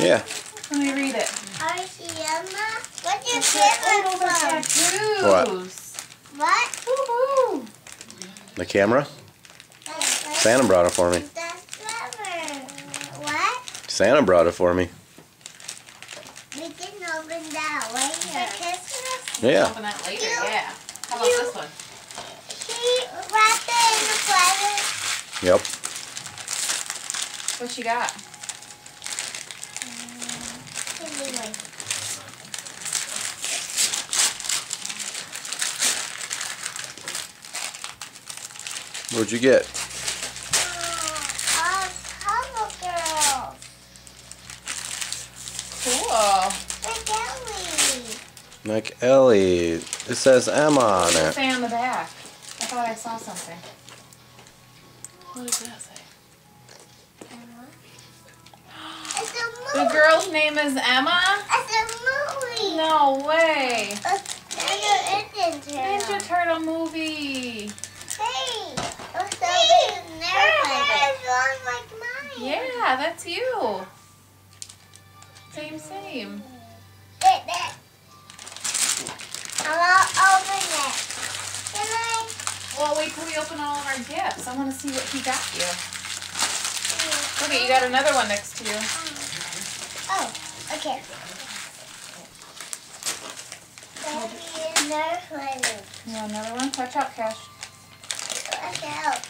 Yeah. Let me read it. What's your favorite one? Tattoos. What? Woohoo! The camera? Santa brought it for me. That's clever. What? Santa brought it for me. We can open that later. For Christmas? Yeah. Open that later, yeah. How about this one? She wrapped it in a present. Yep. What you got? Anyway. What'd you get? Color girl. Cool. Like Ellie. Like Ellie. It says Emma on What does it it. say on the back? I thought I saw something. What does that say? It's a movie. The girl's name is Emma? It's a movie. No way. Ninja Ninja Turtle movie. Hey. Her hair is long like mine. Yeah, that's you. Same. I'll open it. Can I? Well, wait till we open all of our gifts. I want to see what he got you. Okay, you got another one next to you. Oh, okay. That'll be another one. You want another one? Watch out, Cash. Watch out.